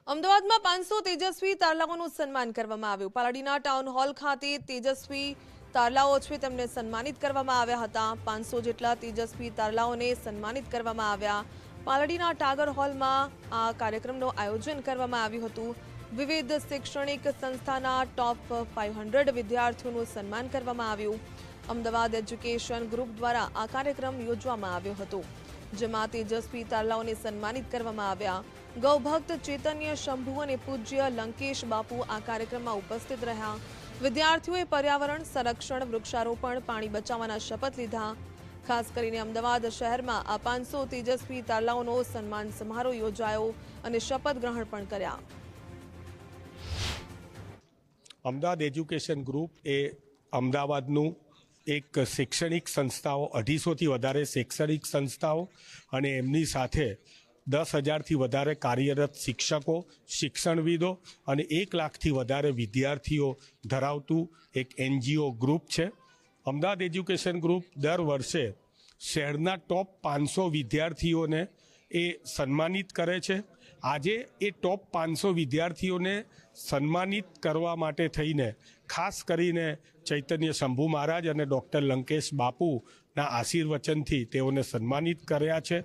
અમદાવાદમાં 500 તેજસ્વી તારલાઓનું સન્માન કરવામાં આવ્યું। પાલડીના ટાઉન હોલ ખાતે તેજસ્વી તારલાઓ છે તેમને સન્માનિત કરવામાં આવ્યા હતા। 500 જેટલા તેજસ્વી તારલાઓને સન્માનિત કરવામાં આવ્યા। પાલડીના ટાગર હોલમાં આ કાર્યક્રમનું આયોજન કરવામાં આવ્યું હતું। વિવિધ શૈક્ષણિક સંસ્થાના ટોપ 500 વિદ્યાર્થીઓનું સન્માન કરવામાં આવ્યું। અમદાવાદ એજ્યુકેશન ગ્રુપ દ્વારા આ કાર્યક્રમ યોજવામાં આવ્યો હતો, જેમાં તેજસ્વી તારલાઓને સન્માનિત કરવામાં આવ્યા। ગૌભક્ત ચૈતન્ય શંભુ અને પૂજ્ય લંકેશ બાપુ આ કાર્યક્રમમાં ઉપસ્થિત રહ્યા। વિદ્યાર્થીઓએ પર્યાવરણ સંરક્ષણ, વૃક્ષારોપણ, પાણી બચાવવાના શપથ લીધા। ખાસ કરીને અમદાવાદ શહેરમાં આ 500 તેજસ્વી તારલાઓનો સન્માન સમારોહ યોજાયો અને શપથ ગ્રહણ પણ કર્યા। અમદાવાદ એજ્યુકેશન ગ્રુપ એ અમદાવાદનું એક શૈક્ષણિક સંસ્થાઓ 250થી વધારે શૈક્ષણિક સંસ્થાઓ અને એમની સાથે 10,000થી વધારે કાર્યરત શિક્ષકો, શિક્ષણવિદો અને 1 લાખથી વધારે વિદ્યાર્થીઓ ધરાવતું એક NGO ગ્રુપ છે। અમદાવાદ એજ્યુકેશન ગ્રુપ દર વર્ષે શહેરના ટોપ 500 વિદ્યાર્થીઓને એ સન્માનિત કરે છે। આજે એ ટોપ 500 વિદ્યાર્થીઓને સન્માનિત કરવા માટે થઈને ખાસ કરીને ચૈતન્ય શંભુ મહારાજ અને ડૉક્ટર લંકેશ બાપુના આશીર્વચનથી તેઓને સન્માનિત કર્યા છે।